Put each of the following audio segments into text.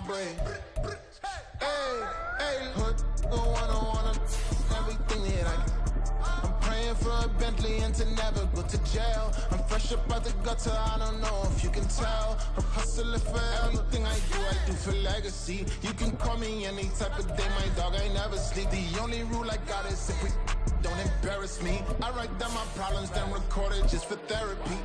bread. Hey, hood, wanna everything that I'm praying for a Bentley and to never go to jail. I'm fresh up out the gutter, I don't know if you can tell. I'm hustling for everything I do for legacy. You can call me any type of day, my dog, I never sleep. The only rule I got is if we don't embarrass me. I write down my problems, then record it just for therapy.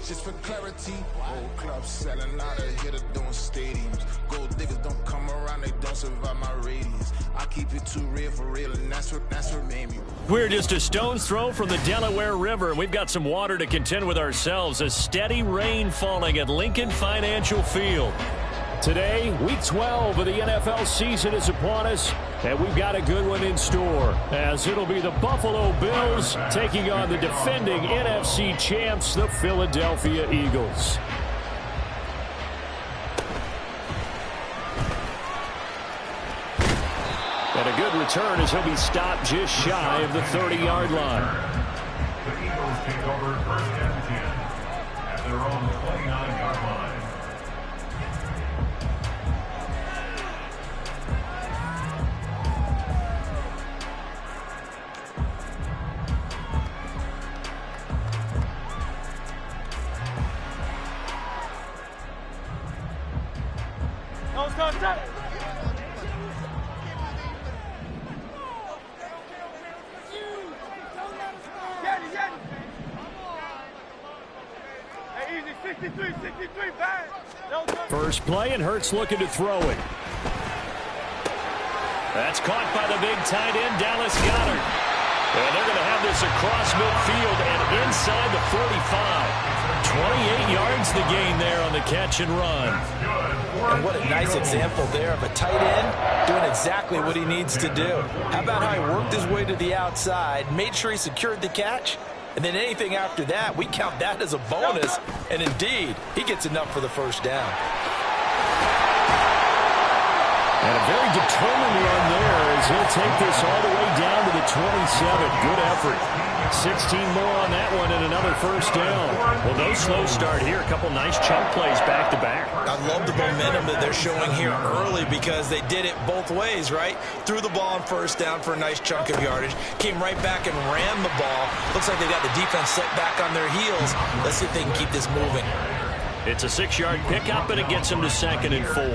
Just for clarity, old clubs selling out of here to doing stadiums. Gold diggers don't come around, they don't survive my radius. I keep it too real for real, and that's what made me. We're just a stone's throw from the Delaware River, and we've got some water to contend with ourselves. A steady rain falling at Lincoln Financial Field. Today, Week 12 of the NFL season is upon us, and we've got a good one in store, as it'll be the Buffalo Bills taking on the defending NFC champs, the Philadelphia Eagles. And a good return as he'll be stopped just shy of the 30-yard line. The Eagles take over first and 10 at their own 29-yard line. First play, and Hurts looking to throw it. That's caught by the big tight end, Dallas Goedert. And they're going to have this across midfield and inside the 45. 28 yards the gain there on the catch and run. And what a nice example there of a tight end doing exactly what he needs to do. How about how he worked his way to the outside, made sure he secured the catch, and then anything after that, we count that as a bonus. And indeed, he gets enough for the first down. And a very determined run there as he'll take this all the way down to the 27. Good effort. 16 more on that one and another first down. Well, no slow start here. A couple nice chunk plays back-to-back. I love the momentum that they're showing here early because they did it both ways, right? Threw the ball on first down for a nice chunk of yardage. Came right back and ran the ball. Looks like they got the defense set back on their heels. Let's see if they can keep this moving. It's a 6-yard pickup, and it gets them to 2nd and 4.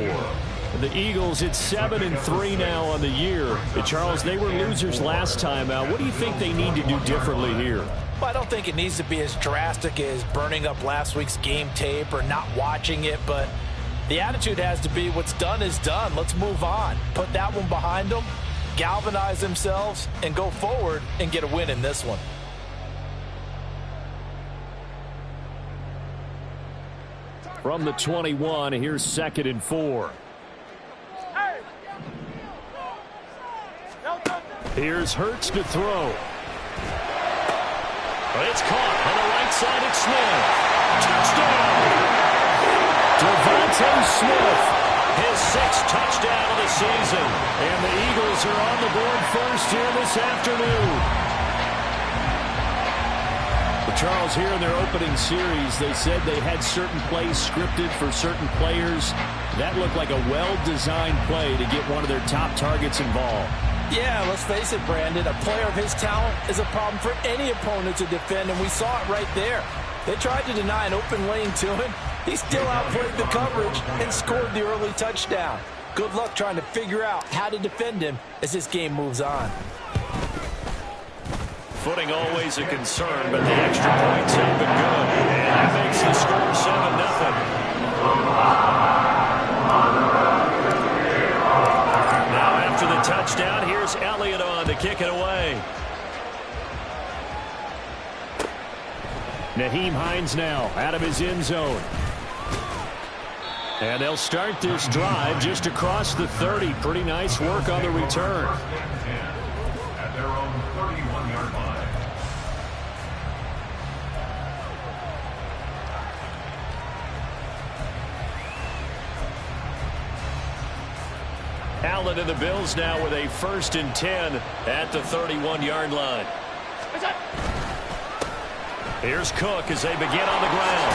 The Eagles, it's 7-3 now on the year. And Charles, they were losers last time out. What do you think they need to do differently here? Well, I don't think it needs to be as drastic as burning up last week's game tape or not watching it, but the attitude has to be what's done is done. Let's move on. Put that one behind them, galvanize themselves, and go forward and get a win in this one. From the 21, here's 2nd and 4. Here's Hurts to throw. It's caught on the right side. It's Smith. Touchdown! Devontae Smith, his 6th touchdown of the season. And the Eagles are on the board first here this afternoon. But Charles, here in their opening series, they said they had certain plays scripted for certain players. That looked like a well-designed play to get one of their top targets involved. Yeah, let's face it, Brandon. A player of his talent is a problem for any opponent to defend, and we saw it right there. They tried to deny an open lane to him. He still outplayed the coverage and scored the early touchdown. Good luck trying to figure out how to defend him as this game moves on. Footing always a concern, but the extra points have been good. And that makes the score 7-0. To the touchdown, here's Elliott on to kick it away. Nyheim Hines now out of his end zone. And they'll start this drive just across the 30. Pretty nice work on the return. At their own 31-yard line. Allen and the Bills now with a 1st and 10 at the 31-yard line. Here's Cook as they begin on the ground.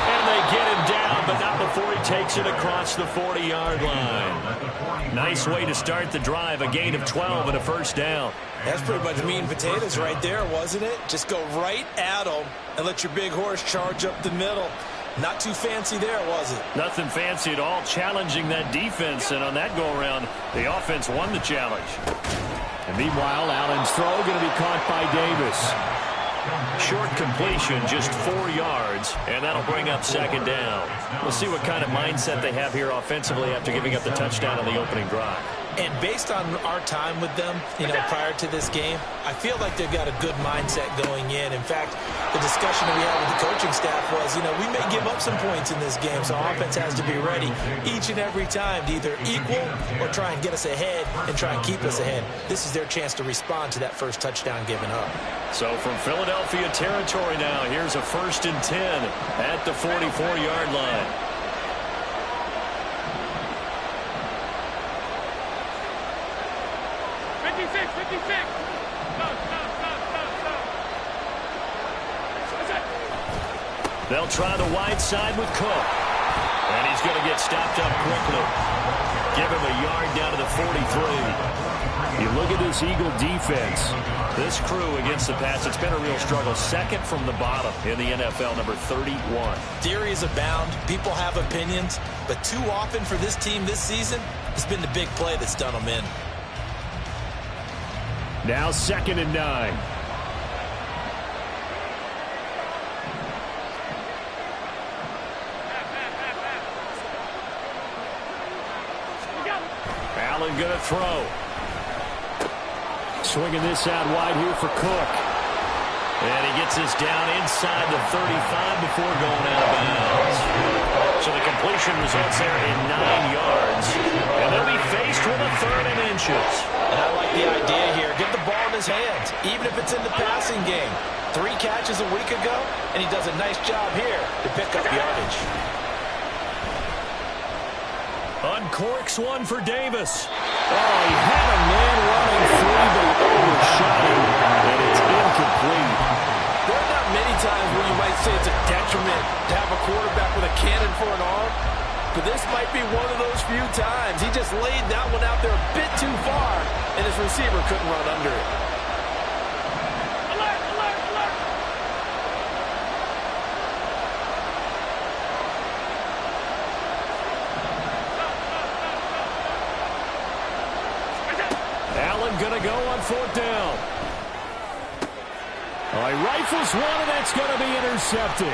And they get him down but not before he takes it across the 40-yard line. Nice way to start the drive, a gain of 12 and a first down. That's pretty much meat and potatoes right there, wasn't it? Just go right at them and let your big horse charge up the middle. Not too fancy there, was it? Nothing fancy at all, challenging that defense, and on that go-around, the offense won the challenge. And meanwhile, Allen's throw going to be caught by Davis. Short completion, just 4 yards, and that'll bring up second down. We'll see what kind of mindset they have here offensively after giving up the touchdown on the opening drive. And based on our time with them, prior to this game, I feel like they've got a good mindset going in. In fact, the discussion that we had with the coaching staff was, we may give up some points in this game, so offense has to be ready each and every time to either equal or try and get us ahead and try and keep us ahead. This is their chance to respond to that first touchdown given up. So from Philadelphia territory now, here's a 1st and 10 at the 44-yard line. They'll try the wide side with Cook. And he's going to get stopped up quickly. Give him a yard down to the 43. You look at this Eagle defense. This crew against the pass, it's been a real struggle. Second from the bottom in the NFL, number 31. Theories abound. People have opinions. But too often for this team this season, it's been the big play that's done them in. Now 2nd and 9. Allen going to throw. Swinging this out wide here for Cook. And he gets this down inside the 35 before going out of bounds. So the completion results there in 9 yards. And they'll be faced with a 3rd and inches. And I like the idea here. Get the ball in his hands, even if it's in the passing game. 3 catches a week ago, and he does a nice job here to pick up yardage. Uncorks one for Davis. Oh, he had a man running free, but he overshot him, and it's incomplete. There are not many times where you might say it's a detriment to have a quarterback with a cannon for an arm, but this might be one of those few times. He just laid that one out there a bit too far, and his receiver couldn't run under it. Alert, alert, alert. Allen going to go on 4th down. Oh, he rifles one, and that's going to be intercepted.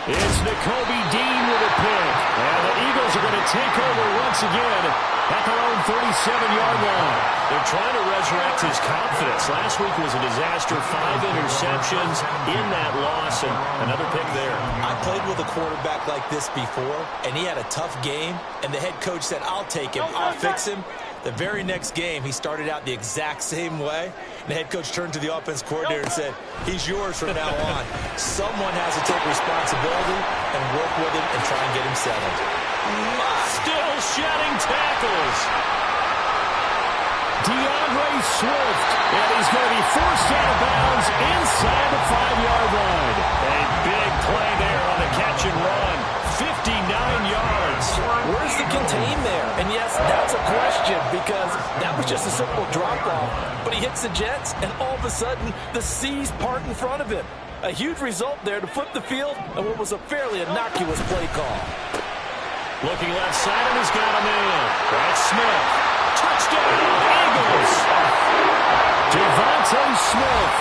It's Nakobe Dean with a pick. And the Eagles are going to take over once again at their own 37-yard line. They're trying to resurrect his confidence. Last week was a disaster. 5 interceptions in that loss, and another pick there. I played with a quarterback like this before, and he had a tough game, and the head coach said, I'll take him, I'll fix him. The very next game, he started out the exact same way. And the head coach turned to the offense coordinator and said, he's yours from now on. Someone has to take responsibility and work with him and try and get him settled. Still shedding tackles. DeAndre Swift, and he's going to be forced out of bounds inside the 5-yard line. A big play there on the catch and run. 59 yards. Where's the contain there? And yes, that's a question because that was just a simple drop-off. But he hits the Jets, and all of a sudden, the seas part in front of him. A huge result there to flip the field and what was a fairly innocuous play call. Looking left side, and he's got a man. That's Smith. Touchdown, Eagles. Devontae Smith.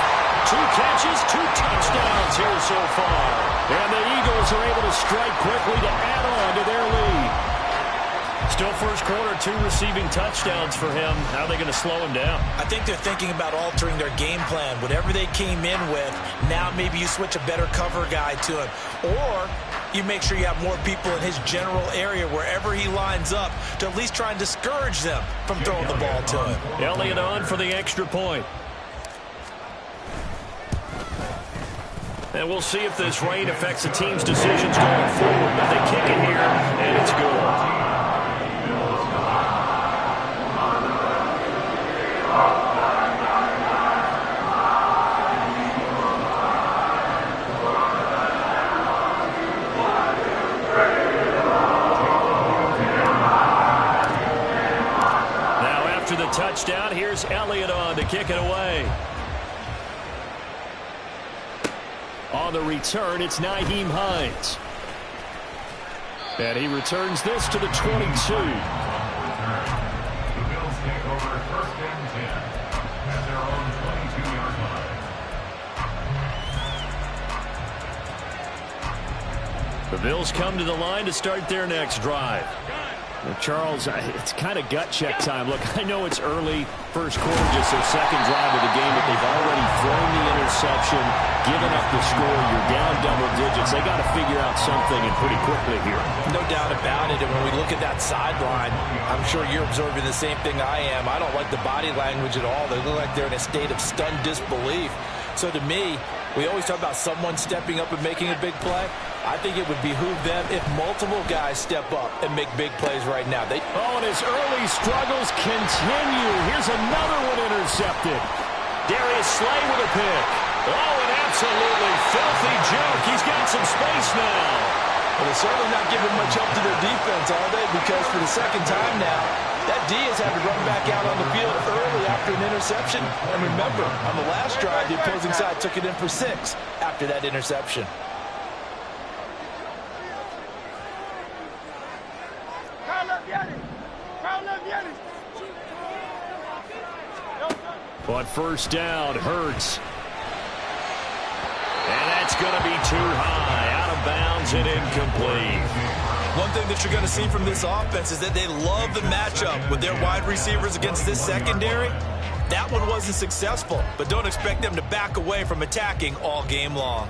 2 catches, 2 touchdowns here so far. And the Eagles are able to strike quickly to add on to their lead. Still first quarter, 2 receiving touchdowns for him. How are they going to slow him down? I think they're thinking about altering their game plan. Whatever they came in with, now maybe you switch a better cover guy to him. Or you make sure you have more people in his general area wherever he lines up to at least try and discourage them from throwing the ball to him. Elliott on for the extra point. And we'll see if this rain affects the team's decisions going forward. But they kick it here, and it's good. touchdown. Here's Elliott on to kick it away. On the return, it's Nyheim Hines. And he returns this to the 22. The Bills take over 1st and 10 at their own 22-yard line. The Bills come to the line to start their next drive. Well, Charles, it's kind of gut check time. Look, I know it's early, first quarter, just their second drive of the game, but they've already thrown the interception, given up the score. You're down double digits. They got to figure out something, and pretty quickly here. No doubt about it. And when we look at that sideline, I'm sure you're observing the same thing I am. I don't like the body language at all. They look like they're in a state of stunned disbelief. So to me, we always talk about someone stepping up and making a big play. I think it would behoove them if multiple guys step up and make big plays right now. And his early struggles continue. Here's another one intercepted. Darius Slay with a pick. Oh, an absolutely filthy juke. He's got some space now. Well, they're certainly not giving much help to their defense, are they? Because for the second time now, that D has had to run back out on the field early after an interception. And remember, on the last drive, the opposing side took it in for 6 after that interception. But first down, Hurts. And that's going to be too high. Out of bounds and incomplete. One thing that you're going to see from this offense is that they love the matchup with their wide receivers against this secondary. That one wasn't successful, but don't expect them to back away from attacking all game long.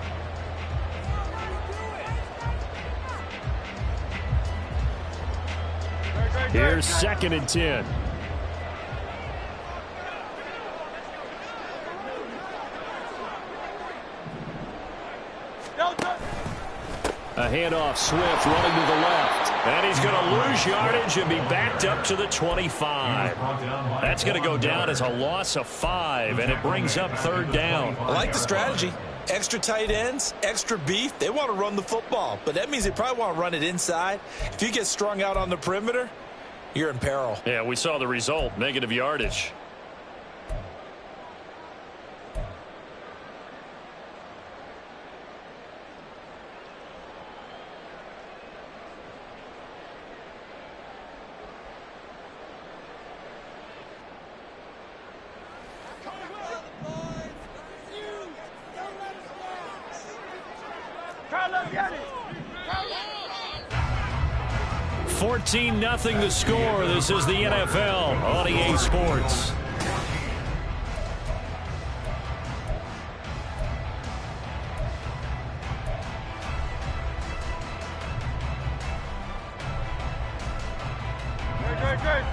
Here's 2nd and 10. A handoff, Swift running to the left. And he's going to lose yardage and be backed up to the 25. That's going to go down as a loss of 5, and it brings up 3rd down. I like the strategy. Extra tight ends, extra beef. They want to run the football, but that means they probably want to run it inside. If you get strung out on the perimeter, you're in peril. Yeah, we saw the result, negative yardage. Nothing the score. This is the NFL on EA Sports.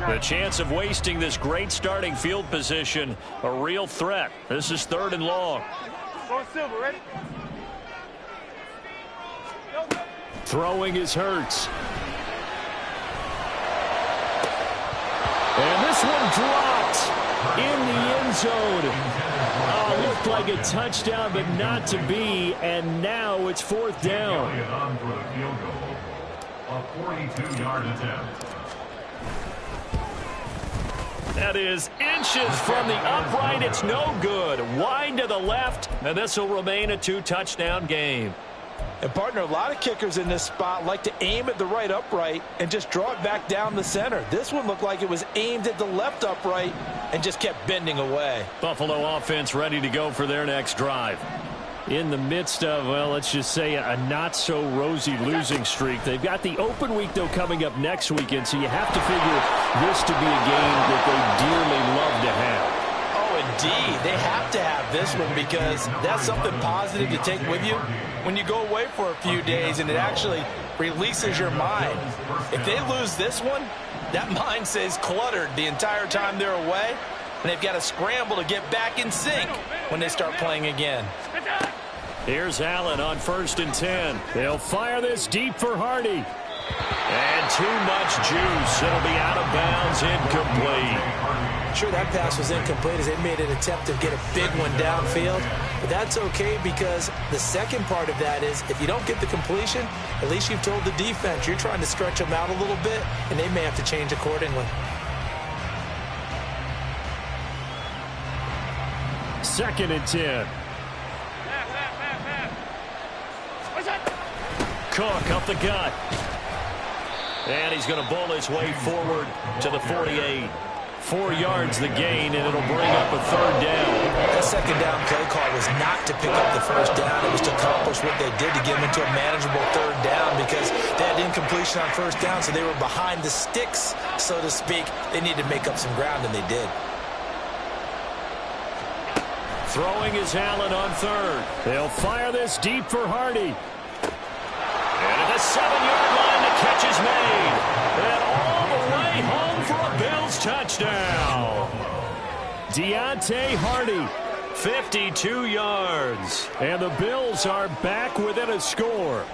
The chance of wasting this great starting field position, a real threat. This is 3rd and long. Throwing is Hurts. And this one dropped in the end zone. Oh, looked like a touchdown, but not to be. And now it's 4th down. On for the field goal. A 42-yard attempt. That is inches from the upright. It's no good. Wide to the left, and this will remain a 2-touchdown game. And, partner, a lot of kickers in this spot like to aim at the right upright and just draw it back down the center. This one looked like it was aimed at the left upright and just kept bending away. Buffalo offense ready to go for their next drive. In the midst of, well, let's just say a not-so-rosy losing streak. They've got the open week, though, coming up next weekend, so you have to figure this to be a game that they dearly love to have. Indeed, they have to have this one because that's something positive to take with you when you go away for a few days, and it actually releases your mind. If they lose this one, that mind stays cluttered the entire time they're away, and they've got to scramble to get back in sync when they start playing again. Here's Allen on 1st and 10. They'll fire this deep for Hardy. And too much juice. It'll be out of bounds, incomplete. Sure, that pass was incomplete as they made an attempt to get a big one downfield. But that's okay because the second part of that is if you don't get the completion, at least you've told the defense you're trying to stretch them out a little bit, and they may have to change accordingly. 2nd and 10. Cook up the gut. And he's going to bowl his way forward to the 48. 4 yards the gain, and it'll bring up a 3rd down. That 2nd down play call was not to pick up the 1st down. It was to accomplish what they did to get them into a manageable 3rd down because they had incompletion on 1st down, so they were behind the sticks, so to speak. They needed to make up some ground, and they did. Throwing is Allen on 3rd. They'll fire this deep for Hardy. And at the 7-yard line, the catch is made. And all the way home for a Bills touchdown. Deontay Hardy, 52 yards. And the Bills are back within a score.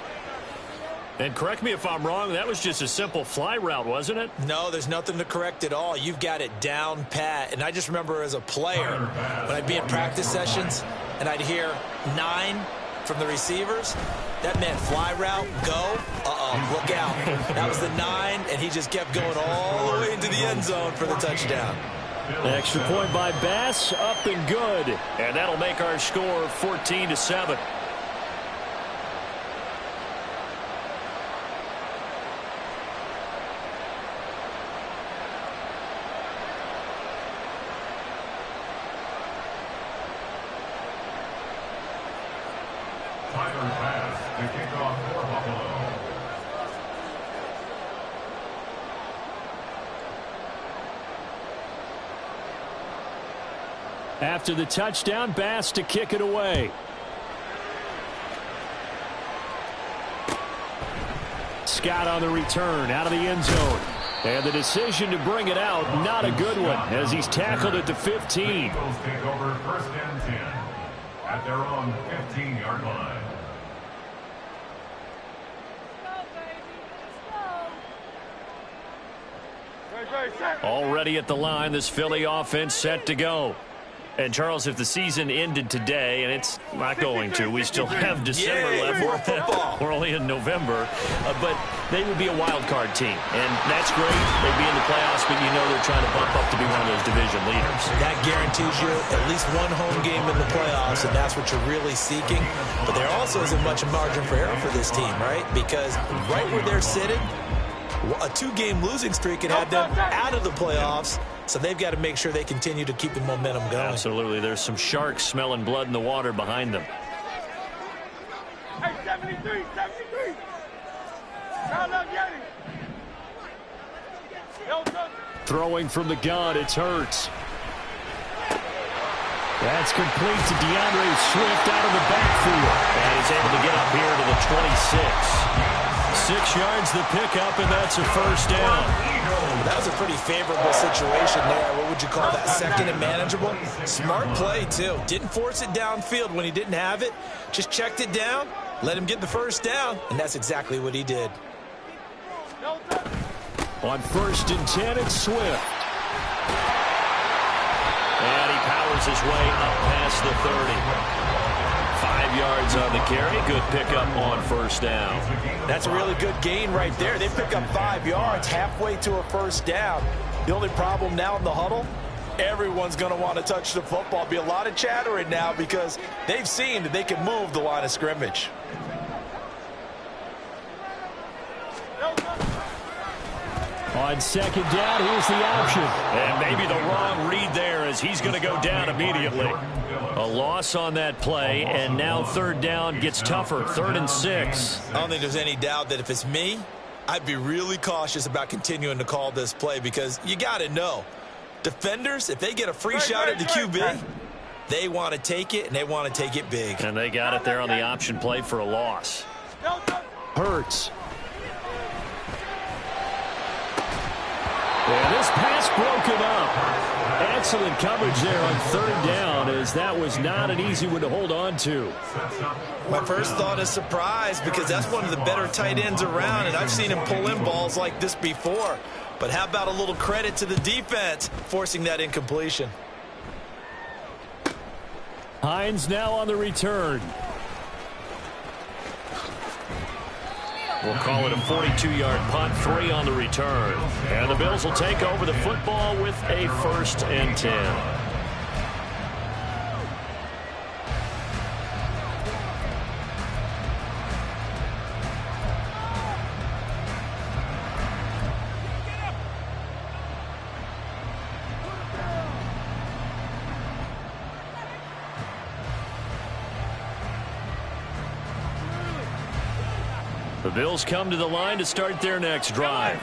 And correct me if I'm wrong, that was just a simple fly route, wasn't it? No, there's nothing to correct at all. You've got it down pat. And I just remember as a player, when I'd be in practice sessions and I'd hear 9 from the receivers, that meant fly route, go, look out. That was the 9, and he just kept going all the way into the end zone for the touchdown. Extra point by Bass, up and good. And that'll make our score 14-7. Tyler Bass to kick off for Buffalo. After the touchdown, Bass to kick it away. Scott on the return, out of the end zone. And the decision to bring it out, not a good one, as he's tackled at the 15. The Eagles take over 1st and 10 at their own 15-yard line. Already at the line, this Philly offense set to go. And, Charles, if the season ended today, and it's not going to, we still have December left. More football. We're only in November. But they would be a wild card team. And that's great. They'd be in the playoffs, but you know they're trying to bump up to be one of those division leaders. That guarantees you at least one home game in the playoffs, and that's what you're really seeking. But there also isn't much margin for error for this team, right? Because right where they're sitting, a 2-game losing streak can have them out of the playoffs, so they've got to make sure they continue to keep the momentum going. Absolutely. There's some sharks smelling blood in the water behind them. Hey, 73, 73. Call up Yeti. Throwing from the gun, it's Hurts. That's complete to DeAndre Swift out of the backfield. And he's able to get up here to the 26. 6 yards the pickup, and that's a 1st down. That was a pretty favorable situation there. What would you call that? 2nd and manageable? Smart play, too. Didn't force it downfield when he didn't have it. Just checked it down, let him get the 1st down, and that's exactly what he did. On 1st and 10, it's Swift. And he powers his way up past the 30. 5 yards on the carry. Good pickup on 1st down. That's a really good gain right there. They pick up 5 yards halfway to a 1st down. The only problem now in the huddle, everyone's going to want to touch the football. Be a lot of chattering now because they've seen that they can move the line of scrimmage. On 2nd down, here's the option. And maybe the wrong read there as he's going to go down immediately. A loss on that play, and now 3rd down gets tougher. 3rd and 6. I don't think there's any doubt that if it's me, I'd be really cautious about continuing to call this play because you got to know, defenders, if they get a free shot at the QB, they want to take it, and they want to take it big. And they got it there on the option play for a loss. Hurts. And this pass broken up. Excellent coverage there on 3rd down, as that was not an easy one to hold on to. My first thought is surprise because that's one of the better tight ends around, and I've seen him pull in balls like this before. But how about a little credit to the defense forcing that incompletion? Hines now on the return. We'll call it a 42-yard punt, 3 on the return. And the Bills will take over the football with a 1st and 10. The Bills come to the line to start their next drive.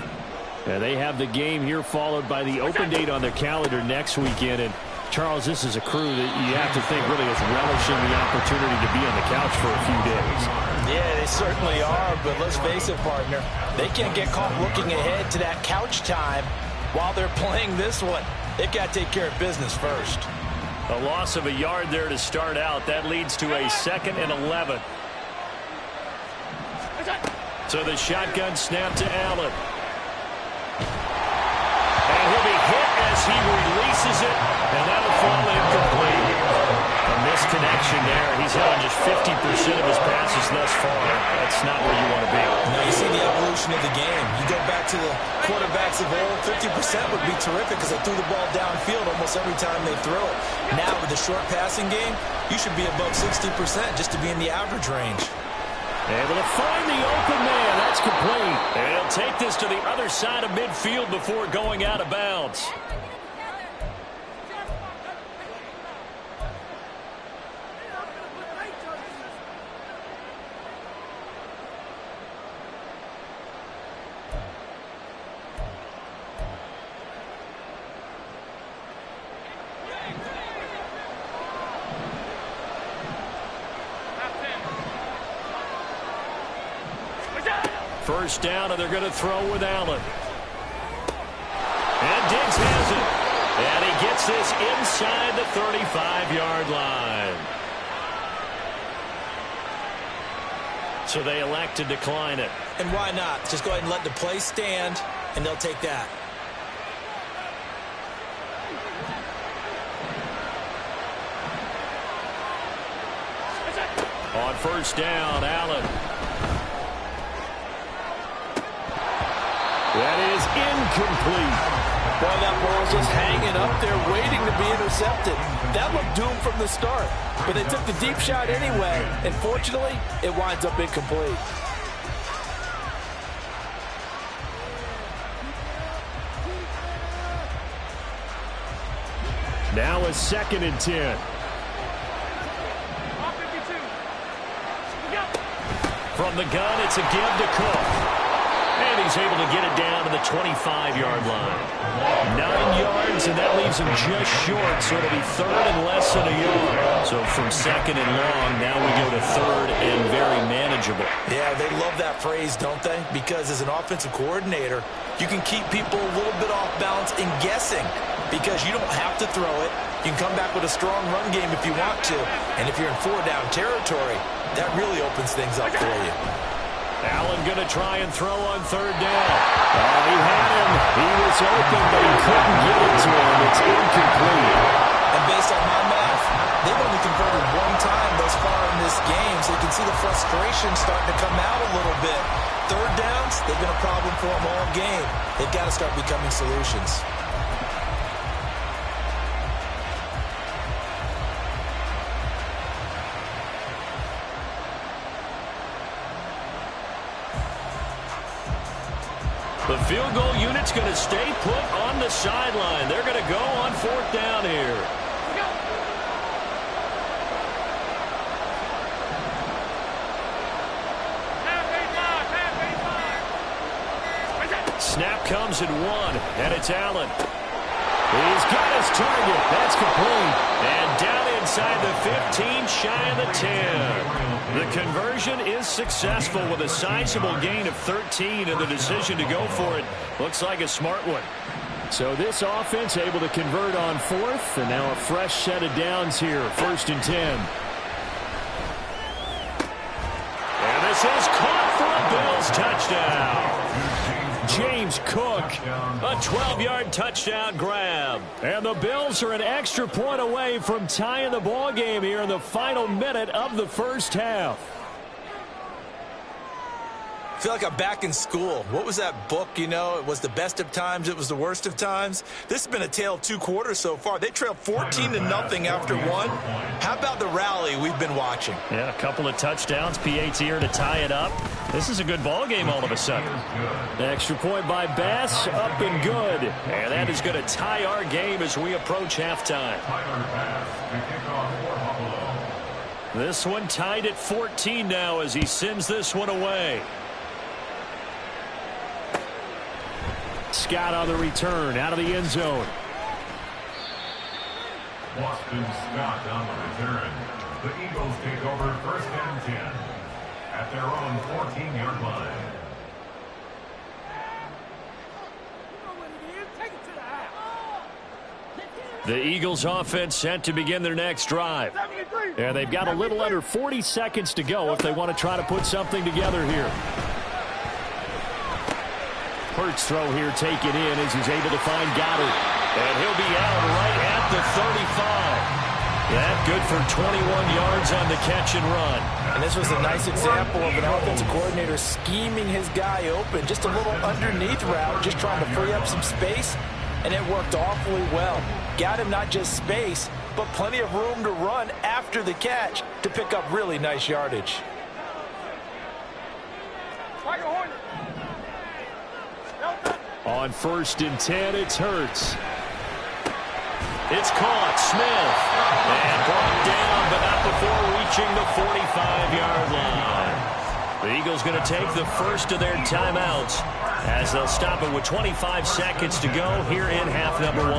And they have the game here followed by the open date on their calendar next weekend. And Charles, this is a crew that you have to think really is relishing the opportunity to be on the couch for a few days. Yeah, they certainly are, but let's face it, partner. They can't get caught looking ahead to that couch time while they're playing this one. They've got to take care of business first. A loss of a yard there to start out. That leads to a 2nd and 11. So the shotgun snap to Allen. And he'll be hit as he releases it, and that'll fall incomplete. A misconnection there. He's held just 50% of his passes thus far. That's not where you want to be. Now you see the evolution of the game. You go back to the quarterbacks of old, 50% would be terrific because they threw the ball downfield almost every time they throw it. Now with the short passing game, you should be above 60% just to be in the average range. Able to find the open man. That's complete. And he'll take this to the other side of midfield before going out of bounds. First down, and they're going to throw with Allen. And Diggs has it. And he gets this inside the 35-yard line. So they elect to decline it. And why not? Just go ahead and let the play stand, and they'll take that. On first down, Allen. That is incomplete. Boy, that ball's just hanging up there waiting to be intercepted. That looked doomed from the start. But they took the deep shot anyway. And fortunately, it winds up incomplete. Now a 2nd and 10. From the gun, it's a give to Cook. And he's able to get it down to the 25-yard line. 9 yards, and that leaves him just short, so it'll be 3rd and less than a yard. So from 2nd and long, now we go to 3rd and very manageable. Yeah, they love that phrase, don't they? Because as an offensive coordinator, you can keep people a little bit off balance and guessing because you don't have to throw it. You can come back with a strong run game if you want to. And if you're in 4-down territory, that really opens things up for you. Allen going to try and throw on 3rd down. Oh, he had him. He was open, but he couldn't get it to him. It's incomplete. And based on my math, they've only converted 1 time thus far in this game, so you can see the frustration starting to come out a little bit. 3rd downs, they've been a problem for them all game. They've got to start becoming solutions. The field goal unit's going to stay put on the sideline. They're going to go on 4th down here. Snap comes at 1, and it's Allen. He's got his target. That's complete. And down inside the 15, shy of the 10. The conversion is successful with a sizable gain of 13, and the decision to go for it looks like a smart one. So this offense able to convert on 4th, and now a fresh set of downs here, 1st and 10. And this is caught for a Bills touchdown. James Cook, a 12-yard touchdown grab. And the Bills are an extra point away from tying the ball game here in the final minute of the first half. I feel like I'm back in school. What was that book, you know? It was the best of times. It was the worst of times. This has been a tale of 2 quarters so far. They trailed 14-0 after 1. How about the rally we've been watching? Yeah, a couple of touchdowns. PAT here to tie it up. This is a good ball game all of a sudden. Extra point by Bass, up and good. And that is going to tie our game as we approach halftime. Buffalo. This one tied at 14 now as he sends this one away. Scott on the return, out of the end zone. Boston Scott on the return. The Eagles take over 1st and 10 at their own 14-yard line. The Eagles offense set to begin their next drive. And they've got a little under 40 seconds to go if they want to try to put something together here. Hurts throw here taken in as he's able to find Goddard. And he'll be out right at the 35. That good for 21 yards on the catch and run. And this was a nice example of an offensive coordinator scheming his guy open. Just a little underneath route, just trying to free up some space. And it worked awfully well. Got him not just space, but plenty of room to run after the catch to pick up really nice yardage. On 1st and 10, it's Hurts. It's caught. Smith. And brought down, but not before reaching the 45-yard line. The Eagles going to take the first of their timeouts as they'll stop it with 25 seconds to go here in half number 1.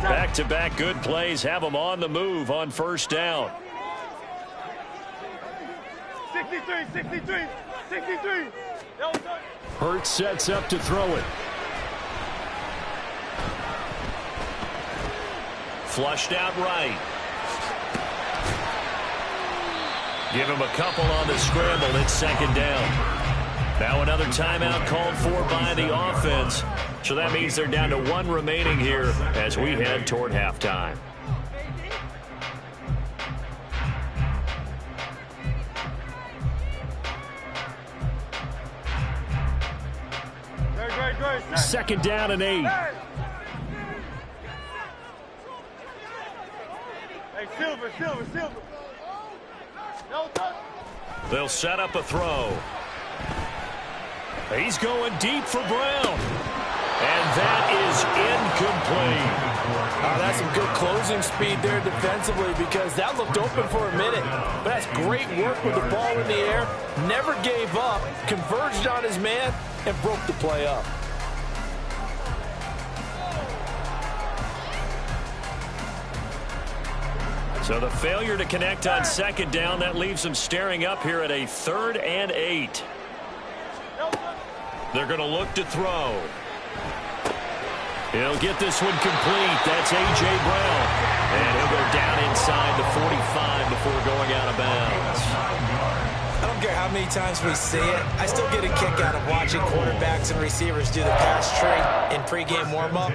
Back-to-back good plays have them on the move on 1st down. 63. Hurts sets up to throw it. Flushed out right. Give him a couple on the scramble. It's 2nd down. Now another timeout called for by the offense. So that means they're down to 1 remaining here as we head toward halftime. Great. 2nd down and 8. Hey, Silver. No touch. They'll set up a throw. He's going deep for Brown. And that is incomplete. That's some good closing speed there defensively because that looked open for a minute. But that's great work with the ball in the air. Never gave up, converged on his man, and broke the play up. So the failure to connect on 2nd down, that leaves them staring up here at a 3rd and 8. They're going to look to throw. He'll get this one complete. That's A.J. Brown. And he'll go down inside the 45 before going out of bounds. I don't care how many times we see it. I still get a kick out of watching quarterbacks and receivers do the pass tree in pregame warm-up.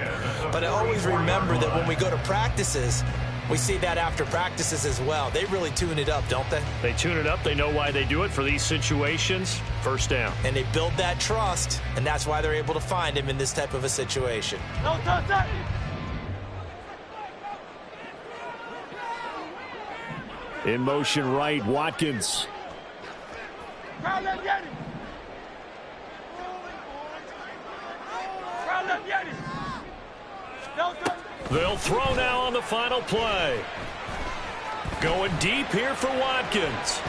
But I always remember that when we go to practices, we see that after practices as well. They really tune it up, don't they? They tune it up. They know why they do it for these situations. 1st down. And they build that trust, and that's why they're able to find him in this type of a situation. No touch. In motion right, Watkins. Crowd left Yeti. No touch. They'll throw now on the final play. Going deep here for Watkins.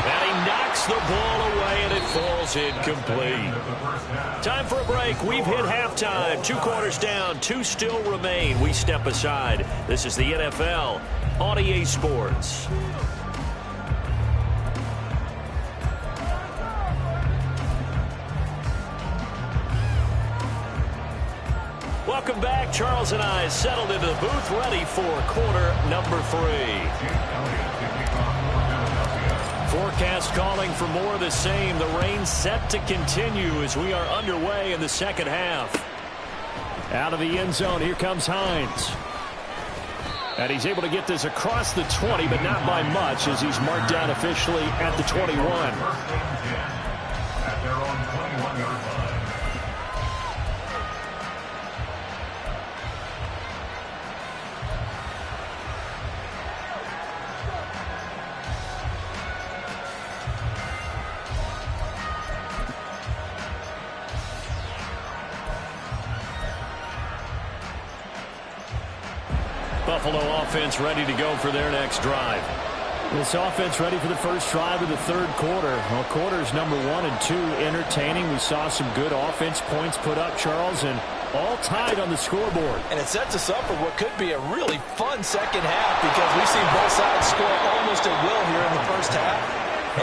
And he knocks the ball away, and it falls incomplete. Time for a break. We've hit halftime. 2 quarters down, 2 still remain. We step aside. This is the NFL on EA Sports. Welcome back. Charles and I settled into the booth, ready for quarter number 3. Forecast calling for more of the same. The rain set to continue as we are underway in the 2nd half. Out of the end zone, here comes Hines. And he's able to get this across the 20, but not by much as he's marked down officially at the 21. At their own 21-yard line. Buffalo offense ready to go for their next drive. This offense ready for the first drive of the third quarter. Well, quarters number 1 and 2 entertaining. We saw some good offense points put up, Charles, and all tied on the scoreboard. And it sets us up for what could be a really fun second half because we've seen both sides score almost at will here in the first half.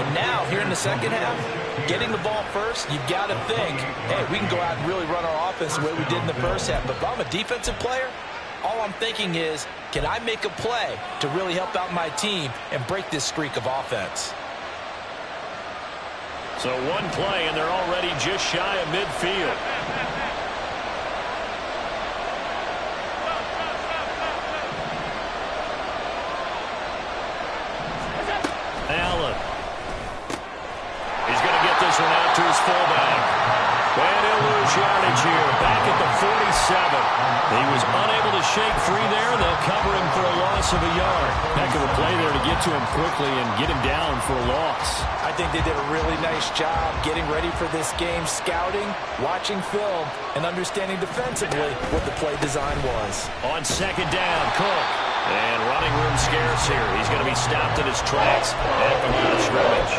And now, here in the second half, getting the ball first, you've got to think, hey, we can go out and really run our offense the way we did in the first half. But if I'm a defensive player, all I'm thinking is, can I make a play to really help out my team and break this streak of offense? So one play, and they're already just shy of midfield. Allen. He's going to get this one out to his fullback. And he'll lose yardage here. Back at the 47. He was unable to shake free there. They'll cover him for a loss of a yard. Heck of a play there to get to him quickly and get him down for a loss. I think they did a really nice job getting ready for this game, scouting, watching film, and understanding defensively what the play design was. On second down, Cook. And running room scarce here. He's going to be stopped in his tracks at the line of scrimmage.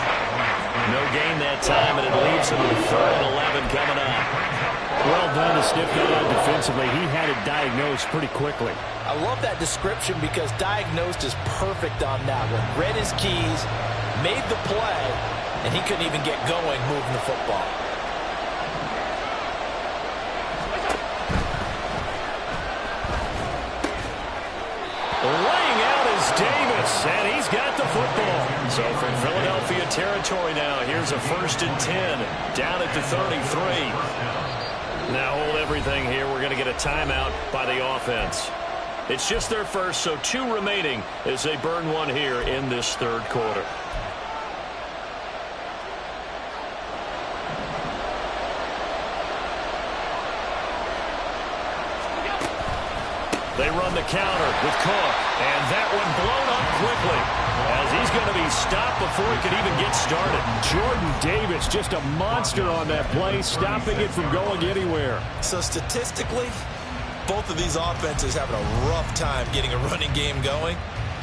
No gain that time, and it leaves him with 3rd and 11 coming up. Well done to sniff that out defensively. He had it diagnosed pretty quickly. I love that description because diagnosed is perfect on that one. Read his keys, made the play, and he couldn't even get going moving the football. Laying out is Davis, and he's got the football. So from Philadelphia territory now, here's a 1st and 10 down at the 33. Now hold everything here. We're going to get a timeout by the offense. It's just their first, so 2 remaining as they burn one here in this third quarter. They run the counter with Cook, and that one blown up quickly as he's going to be stopped before he could even get started. Jordan Davis, just a monster on that play, stopping it from going anywhere. So statistically, both of these offenses having a rough time getting a running game going.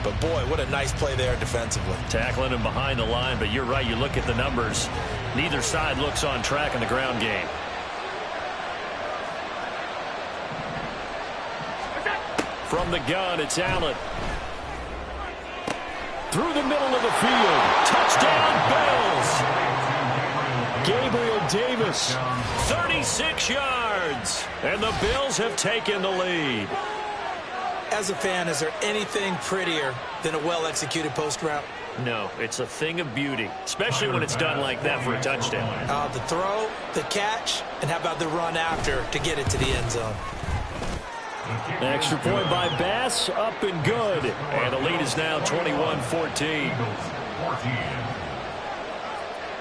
But boy, what a nice play there defensively. Tackling him behind the line, but you're right, you look at the numbers. Neither side looks on track in the ground game. From the gun, it's Allen. Through the middle of the field. Touchdown, Bills. Gabriel Davis. 36 yards. And the Bills have taken the lead. As a fan, is there anything prettier than a well-executed post route? No, it's a thing of beauty, especially when it's done like that for a touchdown. The throw, the catch, and how about the run after to get it to the end zone? Extra point by Bass, up and good. And the lead is now 21-14.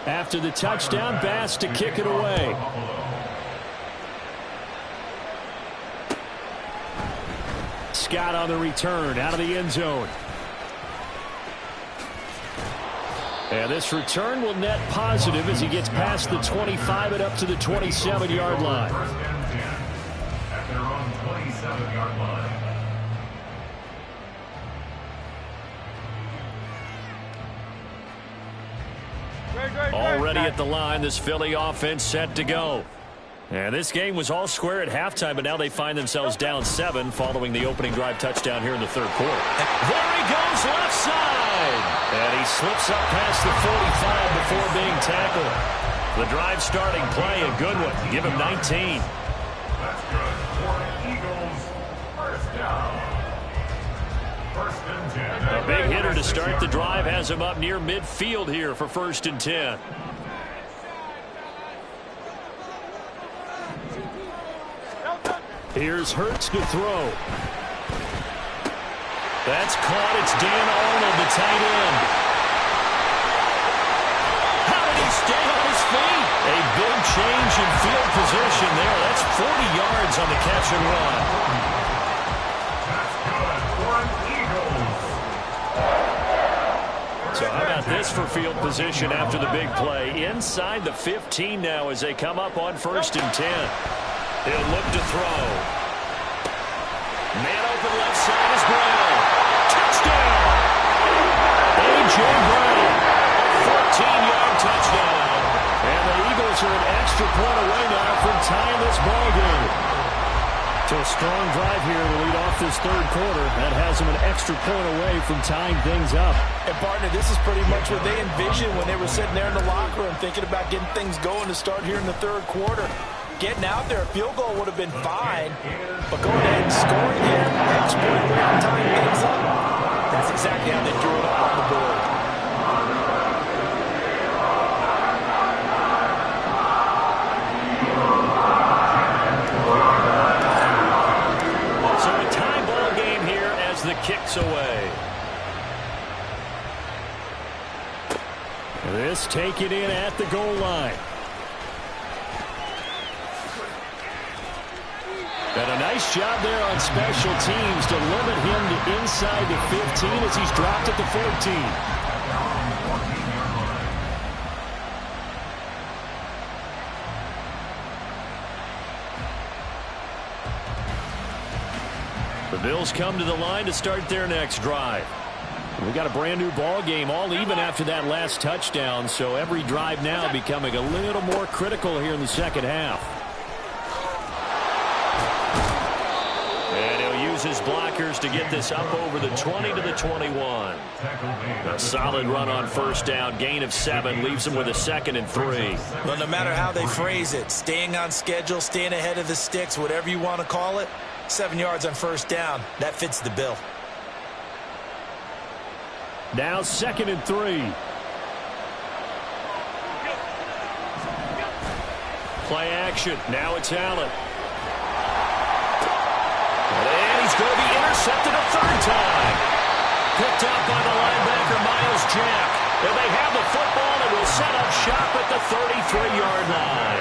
After the touchdown, Bass to kick it away. Scott on the return, out of the end zone. And this return will net positive as he gets past the 25 and up to the 27-yard line. At their own 27-yard line. Already at the line, this Philly offense set to go. And this game was all square at halftime, but now they find themselves down 7 following the opening drive touchdown here in the third quarter. There he goes, left side. And he slips up past the 45 before being tackled. The drive starting play, a good one. Give him 19. That's good for the Eagles. First down. 1st and 10. A big hitter to start the drive has him up near midfield here for 1st and 10. Here's Hurts to throw. That's caught. It's Dan Arnold, the tight end. How did he stay on his feet? A big change in field position there. That's 40 yards on the catch and run. That's good for an Eagles. So how about this for field position after the big play? Inside the 15 now as they come up on 1st and 10. He'll look to throw. Man open left side is Brown. A.J. Brown, a 14-yard touchdown. And the Eagles are an extra point away now from tying this ball game. So a strong drive here to lead off this third quarter. That has them an extra point away from tying things up. And, partner, this is pretty much what they envisioned when they were sitting there in the locker room thinking about getting things going to start here in the third quarter. Getting out there, a field goal would have been fine, but going ahead and scoring here, extra point away from tying things up, that's exactly how they drew it up on the board. The kicks away. This taken in at the goal line. And a nice job there on special teams to limit him to inside the 15 as he's dropped at the 14. The Bills come to the line to start their next drive. We got a brand new ball game, all even after that last touchdown, so every drive now becoming a little more critical here in the second half. And he'll use his blockers to get this up over the 20 to the 21. A solid run on first down, gain of 7, leaves them with a 2nd and 3. Well, no matter how they phrase it, staying on schedule, staying ahead of the sticks, whatever you want to call it, 7 yards on first down. That fits the bill. Now 2nd and 3. Play action. Now it's Allen. And he's going to be intercepted a third time. Picked out by the linebacker, Myles Jack. And they have the football and will set up shop at the 33-yard line.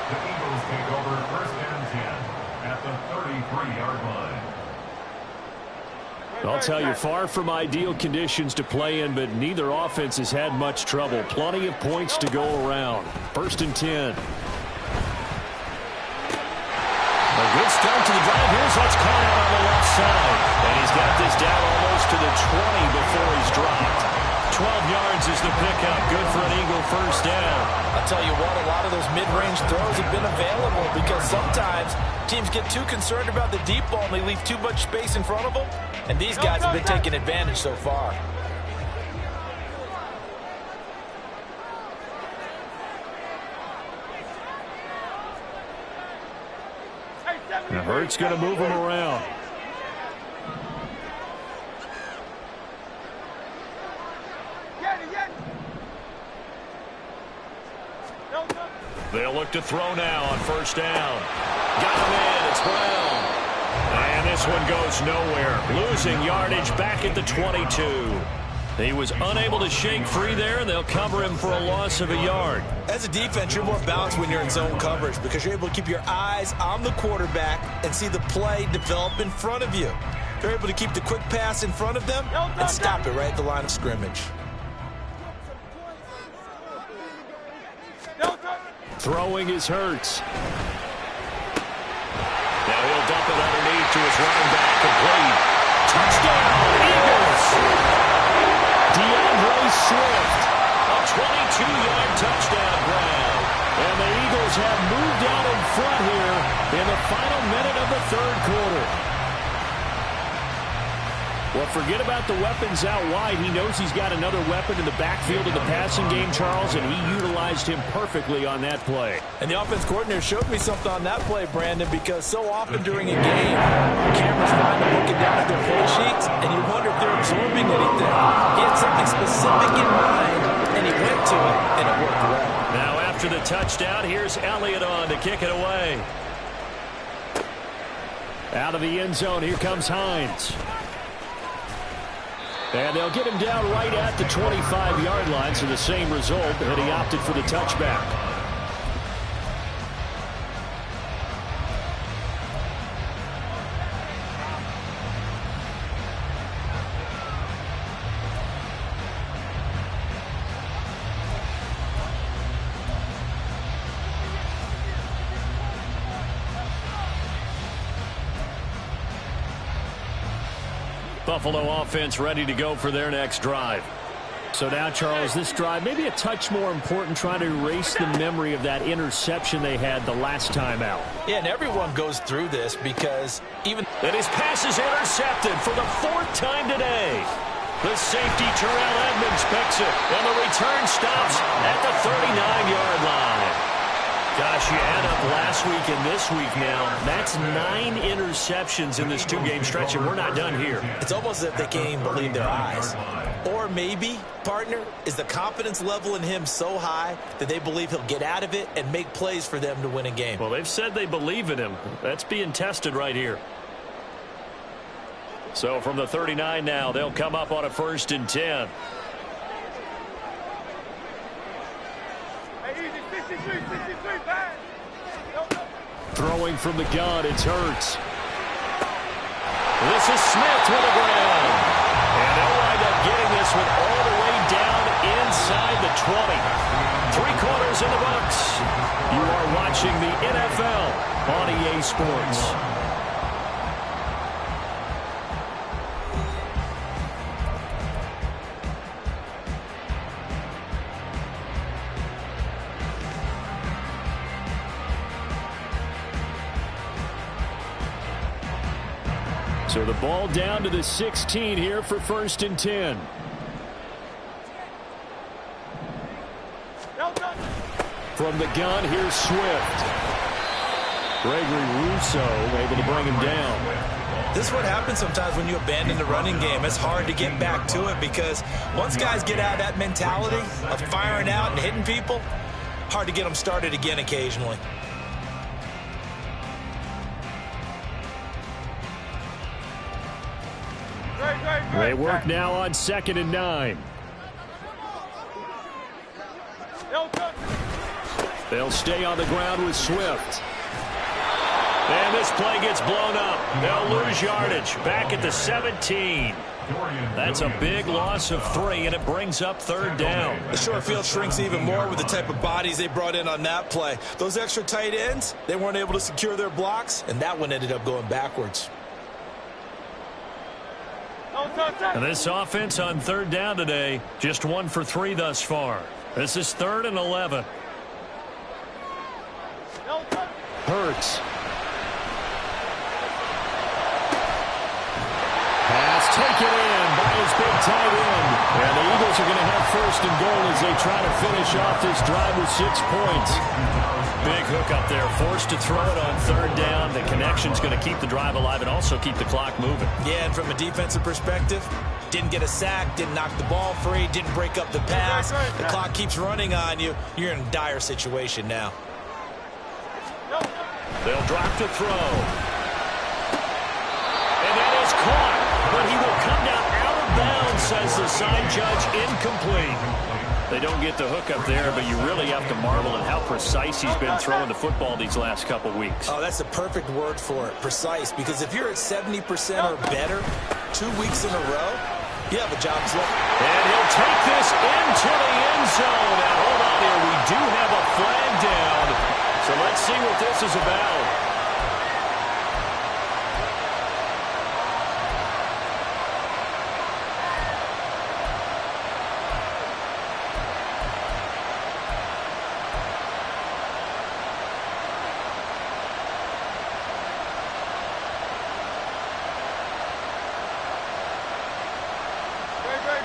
The Eagles take over first and 10. At the 33-yard line. I'll tell you, far from ideal conditions to play in, but neither offense has had much trouble. Plenty of points to go around. 1st and 10. A good start to the drive. Here's what's caught out on the left side. And he's got this down almost to the 20 before he's dropped. 12 yards is the pickup. Good for an Eagle first down. I'll tell you what, a lot of those mid-range throws have been available because sometimes teams get too concerned about the deep ball and they leave too much space in front of them. And these guys have been taking advantage so far. Now Hurts going to move him around. They'll look to throw now on first down. Got him in. It's Brown. And this one goes nowhere. Losing yardage back at the 22. He was unable to shake free there, and they'll cover him for a loss of a yard. As a defense, you're more balanced when you're in zone coverage because you're able to keep your eyes on the quarterback and see the play develop in front of you. You're able to keep the quick pass in front of them and stop it right at the line of scrimmage. Throwing is Hurts. Now he'll dump it underneath to his running back. Complete. Touchdown, Eagles! DeAndre Swift. A 22-yard touchdown grab. And the Eagles have moved out in front here in the final minute of the third quarter. Well, forget about the weapons out wide. He knows he's got another weapon in the backfield of the passing game, Charles, and he utilized him perfectly on that play. And the offense coordinator showed me something on that play, Brandon, because so often during a game, cameras find them looking down at their play sheets, and you wonder if they're absorbing anything. He had something specific in mind, and he went to it, and it worked well. Now after the touchdown, here's Elliott on to kick it away. Out of the end zone, here comes Hines. And they'll get him down right at the 25-yard line, so the same result, but he opted for the touchback. Buffalo offense ready to go for their next drive. So now, Charles, this drive maybe a touch more important, trying to erase the memory of that interception they had the last time out. Yeah, and everyone goes through this because even... And his pass is intercepted for the 4th time today. The safety, Terrell Edmonds, picks it, and the return stops at the 39-yard line. Gosh, you add up last week and this week now. That's 9 interceptions in this 2-game stretch, and we're not done here. It's almost as if they can't even believe their eyes. Or maybe, partner, is the confidence level in him so high that they believe he'll get out of it and make plays for them to win a game. Well, they've said they believe in him. That's being tested right here. So from the 39 now, they'll come up on a 1st and 10. Throwing from the gun, it's Hurts. This is Smith with a grab. And they'll wind up getting this one all the way down inside the 20. 3 quarters in the books. You are watching the NFL on EA Sports. So the ball down to the 16 here for 1st and 10. From the gun, here's Swift. Gregory Rousseau able to bring him down. This is what happens sometimes when you abandon the running game. It's hard to get back to it because once guys get out of that mentality of firing out and hitting people, hard to get them started again occasionally. They work now on 2nd and 9. They'll stay on the ground with Swift. And this play gets blown up. They'll lose yardage. Back at the 17. That's a big loss of 3, and it brings up 3rd down. The short field shrinks even more with the type of bodies they brought in on that play. Those extra tight ends, they weren't able to secure their blocks, and that one ended up going backwards. And this offense on 3rd down today, just 1 for 3 thus far. This is 3rd and 11. Hurts. Pass taken in by his big tight end. And the Eagles are going to have 1st and goal as they try to finish off this drive with 6 points. Big hook up there, forced to throw it on 3rd down. The connection's going to keep the drive alive and also keep the clock moving. Yeah, and from a defensive perspective, didn't get a sack, didn't knock the ball free, didn't break up the pass. The clock keeps running on you. You're in a dire situation now. They'll drop to throw. And that is caught, but he will come down out of bounds, says the sign judge, incomplete. They don't get the hook up there, but you really have to marvel at how precise he's been throwing the football these last couple weeks. Oh, that's the perfect word for it, precise, because if you're at 70% or better 2 weeks in a row, you have a job to look. And he'll take this into the end zone. Now, hold on here. We do have a flag down. So let's see what this is about.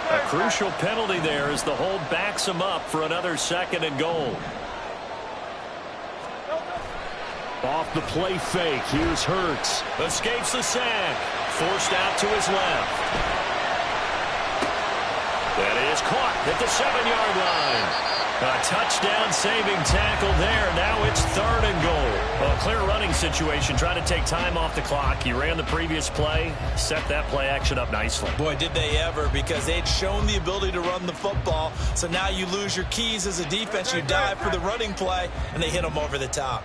A crucial penalty there as the hold backs him up for another 2nd and goal. Off the play fake, here's Hurts. Escapes the sack. Forced out to his left. That is caught at the 7-yard line. A touchdown-saving tackle there. Now it's 3rd and goal. A clear running situation, trying to take time off the clock. He ran the previous play, set that play action up nicely. Boy, did they ever, because they'd shown the ability to run the football. So now you lose your keys as a defense. You dive for the running play, and they hit them over the top.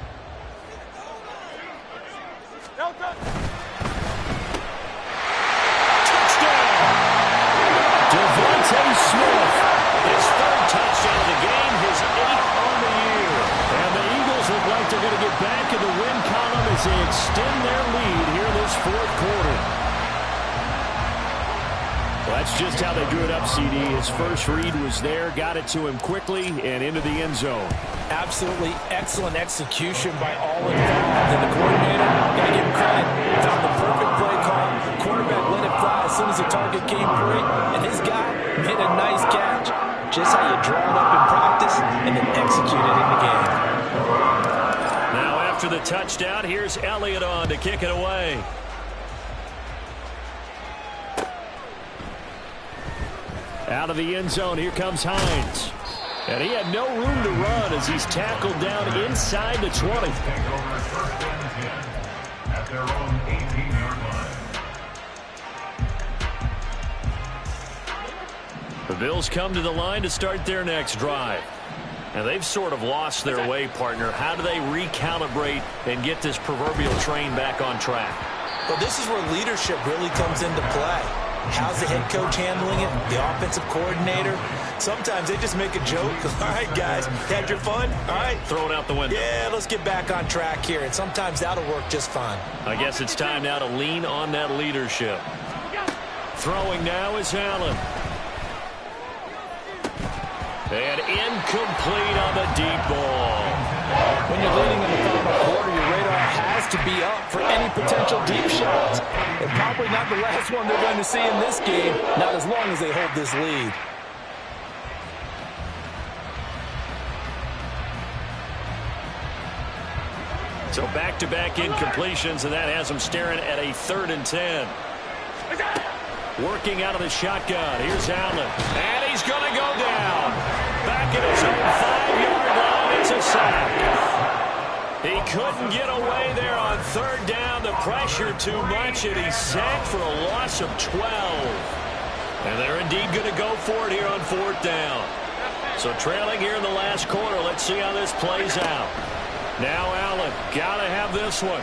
DeVonta Smith, his 3rd touchdown of the game, his 8th on the year. And the Eagles look like they're going to get back in the win column as they extend their lead here this 4th quarter. That's just how they drew it up, CD. His first read was there, got it to him quickly, and into the end zone. Absolutely excellent execution by all involved. And the coordinator, got to give him credit, found the perfect play call. Quarterback let it fly as soon as the target came free, and his guy made a nice catch. Just how you draw it up in practice and then execute it in the game. Now after the touchdown, here's Elliott on to kick it away. Out of the end zone, here comes Hines. And he had no room to run as he's tackled down inside the 20. Take over first and 10 at their own 18-yard line. The Bills come to the line to start their next drive. And they've sort of lost their way, partner. How do they recalibrate and get this proverbial train back on track? Well, this is where leadership really comes into play. How's the head coach handling it? The offensive coordinator? Sometimes they just make a joke. All right, guys, had your fun? All right. Throw it out the window. Yeah, let's get back on track here. And sometimes that'll work just fine. I guess it's time now to lean on that leadership. Throwing now is Allen. And incomplete on the deep ball. When you're leading in the final quarter, your radar has to be up for any potential deep shots. And probably not the last one they're going to see in this game, not as long as they hold this lead. So back-to-back incompletions, and that has them staring at a 3rd and 10. Working out of the shotgun. Here's Allen. And he's going to go down. Back at his own 5-yard line. It's a sack. He couldn't get away there on 3rd down. The pressure too much, and he's sacked for a loss of 12. And they're indeed going to go for it here on 4th down. So trailing here in the last quarter. Let's see how this plays out. Now Allen. Got to have this one.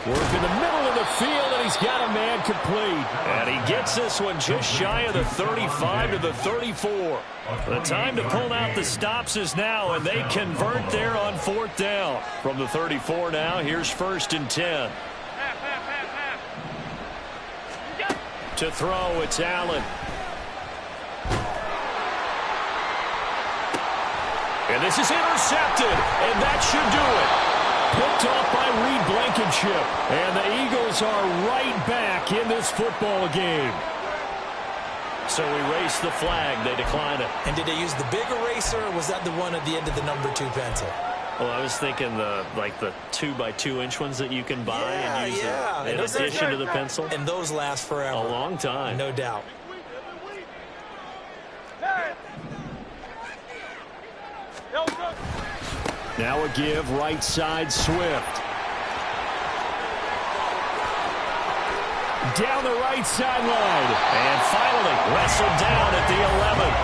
Work in the middle of the field, and he's got a man complete. And he gets this one just shy of the 35 to the 34. The time to pull out the stops is now, and they convert there on 4th down. From the 34 now, here's 1st and 10. To throw, it's Allen. And this is intercepted, and that should do it. Picked off by Reed Blankenship. And the Eagles are right back in this football game. So we raise the flag. They decline it. And did they use the big eraser, or was that the one at the end of the number 2 pencil? Well, I was thinking the 2x2-inch ones that you can buy and use in addition to the pencil. And those last forever. A long time. No doubt. Now a give, right side, Swift. Down the right sideline. And finally wrestled down at the 11.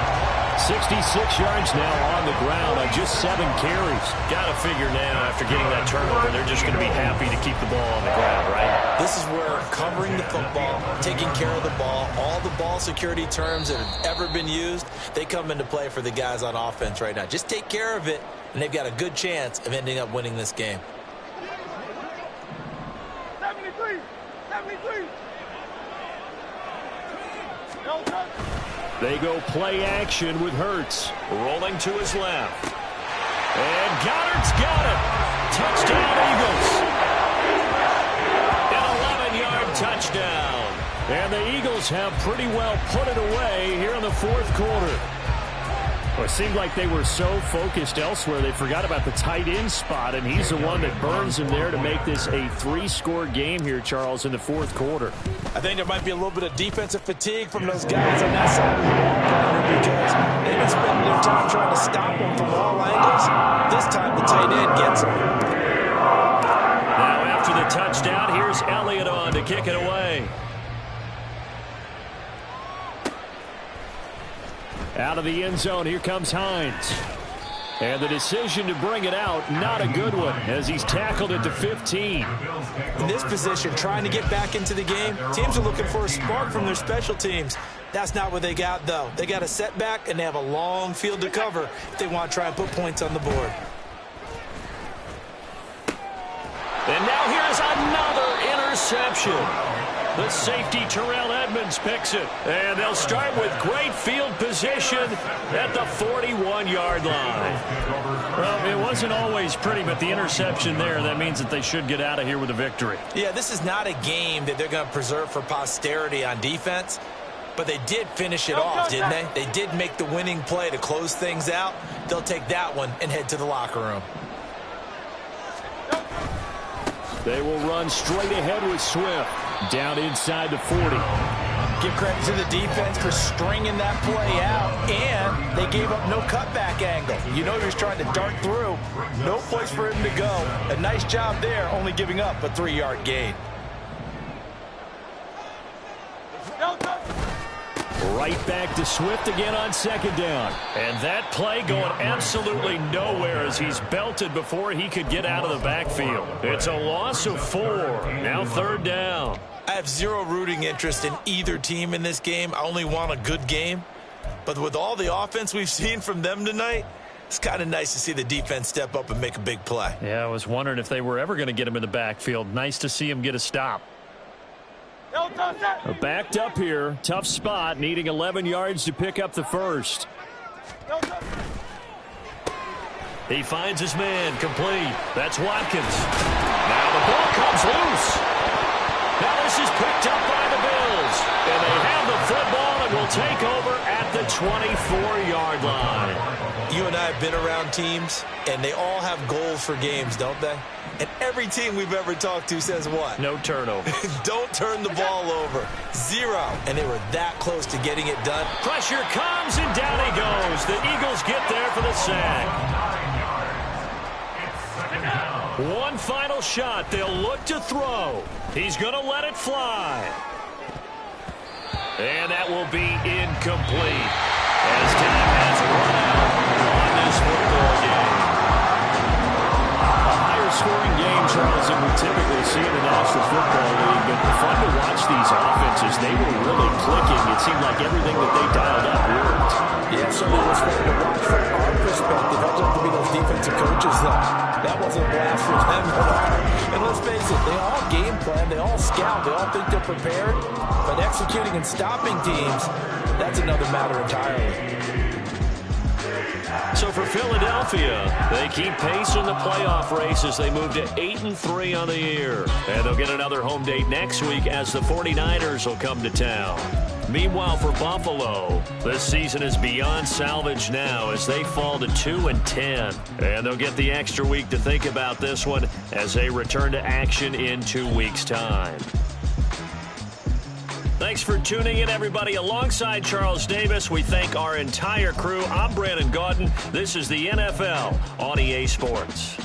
66 yards now on the ground on just 7 carries. Got to figure now, after getting that turnover, they're just going to be happy to keep the ball on the ground, right? This is where covering the football, taking care of the ball, all the ball security terms that have ever been used, they come into play for the guys on offense right now. Just take care of it, and they've got a good chance of ending up winning this game. 73! 73! No touch! They go play action with Hurts. Rolling to his left. And Goddard's got it. Touchdown, Eagles. An 11-yard touchdown. And the Eagles have pretty well put it away here in the 4th quarter. Well, it seemed like they were so focused elsewhere, they forgot about the tight end spot, and he's the one that burns them there to make this a 3-score game here, Charles, in the 4th quarter. I think there might be a little bit of defensive fatigue from those guys on that side of the ball, because they've been spending their time trying to stop them from all angles. This time the tight end gets them. Now after the touchdown, here's Elliott on to kick it away. Out of the end zone, here comes Hines. And the decision to bring it out, not a good one, as he's tackled at the 15. In this position, trying to get back into the game, teams are looking for a spark from their special teams. That's not what they got, though. They got a setback, and they have a long field to cover if they want to try and put points on the board. And now here's another interception. The safety, Terrell Edmonds, picks it. And they'll start with great field position at the 41-yard line. Well, it wasn't always pretty, but the interception there, that means that they should get out of here with a victory. Yeah, this is not a game that they're going to preserve for posterity on defense, but they did finish it off, didn't they? They did make the winning play to close things out. They'll take that one and head to the locker room. They will run straight ahead with Swift. Down inside the 40. Give credit to the defense for stringing that play out, and they gave up no cutback angle. You know he was trying to dart through. No place for him to go. A nice job there, only giving up a 3-yard gain. Right back to Swift again on second down. And that play going absolutely nowhere as he's belted before he could get out of the backfield. It's a loss of 4. Now third down. I have zero rooting interest in either team in this game. I only want a good game. But with all the offense we've seen from them tonight, it's kind of nice to see the defense step up and make a big play. Yeah, I was wondering if they were ever going to get him in the backfield. Nice to see him get a stop. Backed up here. Tough spot. Needing 11 yards to pick up the first. He finds his man. Complete. That's Watkins. Now the ball comes loose. Now this is picked up by the Bills. And they have the football and will take over at the 24-yard line. You and I have been around teams, and they all have goals for games, don't they? And every team we've ever talked to says what? No turnover. Don't turn the ball over. 0. And they were that close to getting it done. Pressure comes, and down he goes. The Eagles get there for the sack. One final shot. They'll look to throw. He's going to let it fly. And that will be incomplete as time has run out on this football game. Scoring game, Charles, that we typically see in the National Football League, but fun to watch these offenses. They were really clicking. It seemed like everything that they dialed up worked. Yeah, certainly was fun to watch from our perspective. I'd love to be those defensive coaches, though. That wasn't a blast for them at all. And let's face it, they all game plan, they all scout, they all think they're prepared, but executing and stopping teams, that's another matter entirely. So for Philadelphia, they keep pace in the playoff race as they move to 8-3 on the year. And they'll get another home date next week as the 49ers will come to town. Meanwhile, for Buffalo, this season is beyond salvage now as they fall to 2-10. And they'll get the extra week to think about this one as they return to action in 2 weeks' time. Thanks for tuning in, everybody. Alongside Charles Davis, we thank our entire crew. I'm Brandon Gaudin. This is the NFL on EA Sports.